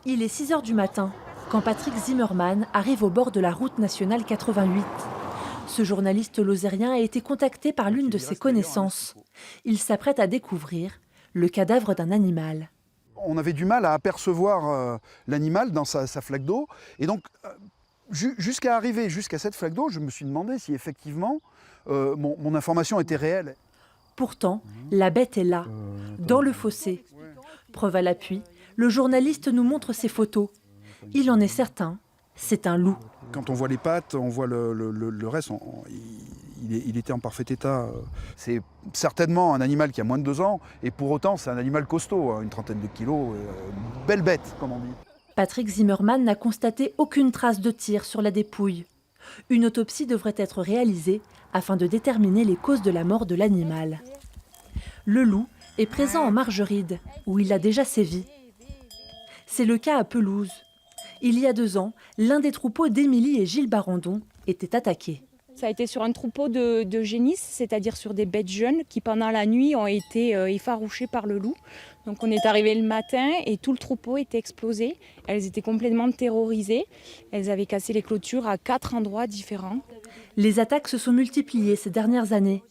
Il est 6 heures du matin quand Patrick Zimmermann arrive au bord de la route nationale 88. Ce journaliste lozérien a été contacté par l'une de ses connaissances. Il s'apprête à découvrir le cadavre d'un animal. On avait du mal à apercevoir l'animal dans sa flaque d'eau. Et donc, jusqu'à arriver jusqu'à cette flaque d'eau, je me suis demandé si effectivement mon information était réelle. Pourtant, la bête est là, dans le fossé. Preuve à l'appui, le journaliste nous montre ses photos. Il en est certain, c'est un loup. Quand on voit les pattes, on voit le reste, il était en parfait état. C'est certainement un animal qui a moins de 2 ans, et pour autant c'est un animal costaud, une trentaine de kilos, belle bête comme on dit. Patrick Zimmermann n'a constaté aucune trace de tir sur la dépouille. Une autopsie devrait être réalisée afin de déterminer les causes de la mort de l'animal. Le loup est présent en Margeride, où il a déjà sévi. C'est le cas à Pelouse. Il y a 2 ans, l'un des troupeaux d'Émilie et Gilles Barandon était attaqué. Ça a été sur un troupeau de génisses, c'est-à-dire sur des bêtes jeunes qui pendant la nuit ont été effarouchées par le loup. Donc on est arrivé le matin et tout le troupeau était explosé. Elles étaient complètement terrorisées. Elles avaient cassé les clôtures à 4 endroits différents. Les attaques se sont multipliées ces dernières années.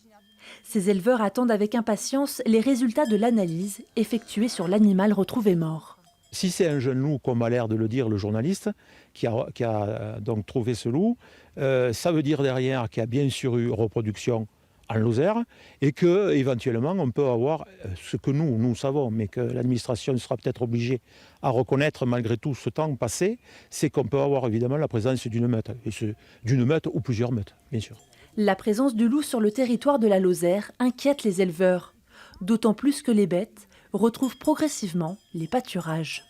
Ces éleveurs attendent avec impatience les résultats de l'analyse effectuée sur l'animal retrouvé mort. Si c'est un jeune loup, comme a l'air de le dire le journaliste, qui a donc trouvé ce loup, ça veut dire derrière qu'il y a bien sûr eu reproduction en Lozère et qu'éventuellement on peut avoir ce que nous savons, mais que l'administration sera peut-être obligée à reconnaître malgré tout ce temps passé, c'est qu'on peut avoir évidemment la présence d'une meute, d'une meute ou plusieurs meutes, bien sûr. La présence du loup sur le territoire de la Lozère inquiète les éleveurs, d'autant plus que les bêtes retrouvent progressivement les pâturages.